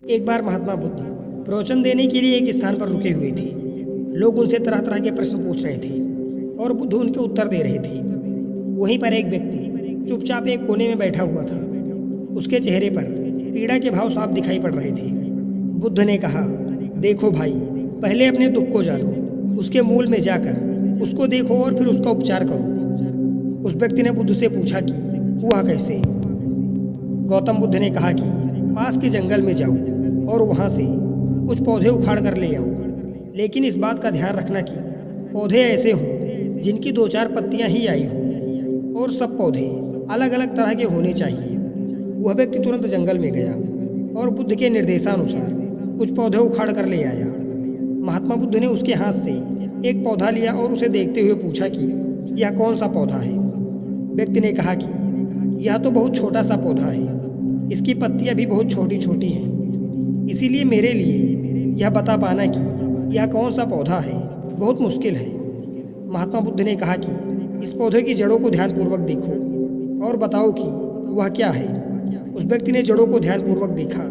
एक बार महात्मा बुद्ध प्रवचन देने के लिए एक स्थान पर रुके हुए थे। लोग उनसे तरह तरह के प्रश्न पूछ रहे थे और बुद्ध उनके उत्तर दे रहे थे। वहीं पर एक व्यक्ति चुपचाप एक कोने में बैठा हुआ था। उसके चेहरे पर पीड़ा के भाव साफ दिखाई पड़ रहे थे। बुद्ध ने कहा, देखो भाई, पहले अपने दुख को जानो, उसके मूल में जाकर उसको देखो और फिर उसका उपचार करो। उस व्यक्ति ने बुद्ध से पूछा कि वह कैसे। गौतम बुद्ध ने कहा कि पास के जंगल में जाओ और वहाँ से कुछ पौधे उखाड़ कर ले आओ, लेकिन इस बात का ध्यान रखना कि पौधे ऐसे हों जिनकी 2-4 पत्तियाँ ही आई हों और सब पौधे अलग अलग तरह के होने चाहिए। वह व्यक्ति तुरंत जंगल में गया और बुद्ध के निर्देशानुसार कुछ पौधे उखाड़ कर ले आया। महात्मा बुद्ध ने उसके हाथ से एक पौधा लिया और उसे देखते हुए पूछा कि यह कौन सा पौधा है। व्यक्ति ने कहा कि यह तो बहुत छोटा सा पौधा है, इसकी पत्तियां भी बहुत छोटी छोटी हैं, इसीलिए मेरे लिए यह बता पाना कि यह कौन सा पौधा है बहुत मुश्किल है। महात्मा बुद्ध ने कहा कि इस पौधे की जड़ों को ध्यानपूर्वक देखो और बताओ कि वह क्या है। उस व्यक्ति ने जड़ों को ध्यानपूर्वक देखा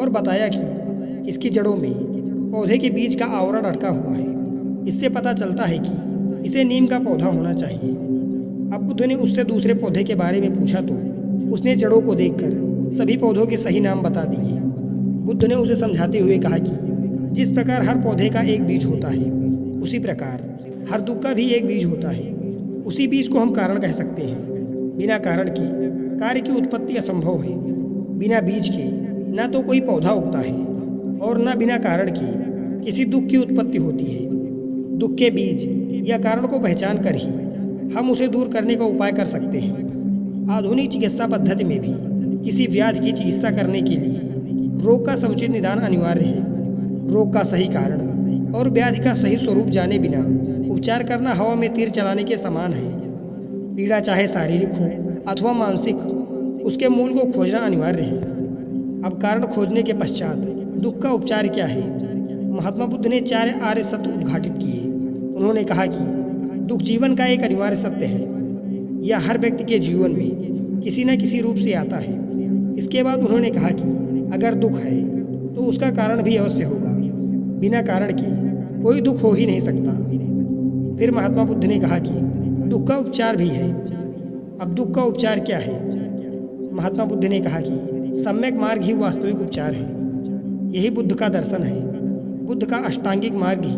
और बताया कि इसकी जड़ों में पौधे के बीज का आवरण अटका हुआ है। इससे पता चलता है कि इसे नीम का पौधा होना चाहिए। अब बुद्ध ने उससे दूसरे पौधे के बारे में पूछा तो उसने जड़ों को देखकर सभी पौधों के सही नाम बता दिए। बुद्ध ने उसे समझाते हुए कहा कि जिस प्रकार हर पौधे का एक बीज होता है, उसी प्रकार हर दुख का भी एक बीज होता है। उसी बीज को हम कारण कह सकते हैं। बिना कारण के कार्य की उत्पत्ति असंभव है। बिना बीज के ना तो कोई पौधा उगता है और ना बिना कारण के किसी दुख की उत्पत्ति होती है। दुख के बीज या कारण को पहचान कर ही हम उसे दूर करने का उपाय कर सकते हैं। आधुनिक चिकित्सा पद्धति में भी किसी व्याधि की चिकित्सा करने के लिए रोग का समुचित निदान अनिवार्य है। रोग का सही कारण और व्याधि का सही स्वरूप जाने बिना उपचार करना हवा में तीर चलाने के समान है। पीड़ा चाहे शारीरिक हो अथवा मानसिक, उसके मूल को खोजना अनिवार्य है। अब कारण खोजने के पश्चात दुख का उपचार क्या है। महात्मा बुद्ध ने 4 आर्य सत्य उद्घाटित किए। उन्होंने कहा कि दुख जीवन का एक अनिवार्य सत्य है। यह हर व्यक्ति के जीवन में किसी न किसी रूप से आता है। इसके बाद उन्होंने कहा कि अगर दुख है तो उसका कारण भी अवश्य होगा। बिना कारण के कोई दुख हो ही नहीं सकता। फिर महात्मा बुद्ध ने कहा कि दुख का उपचार भी है। अब दुख का उपचार क्या है। महात्मा बुद्ध ने कहा कि सम्यक मार्ग ही वास्तविक उपचार है। यही बुद्ध का दर्शन है। बुद्ध का अष्टांगिक मार्ग ही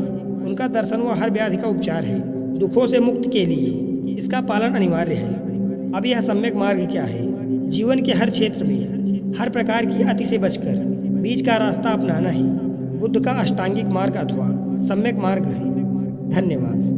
उनका दर्शन व हर व्याधि का उपचार है। दुखों से मुक्ति के लिए इसका पालन अनिवार्य है। अब यह सम्यक मार्ग क्या है। जीवन के हर क्षेत्र में हर प्रकार की अति से बचकर बीच का रास्ता अपनाना ही बुद्ध का अष्टांगिक मार्ग अथवा सम्यक मार्ग है। धन्यवाद।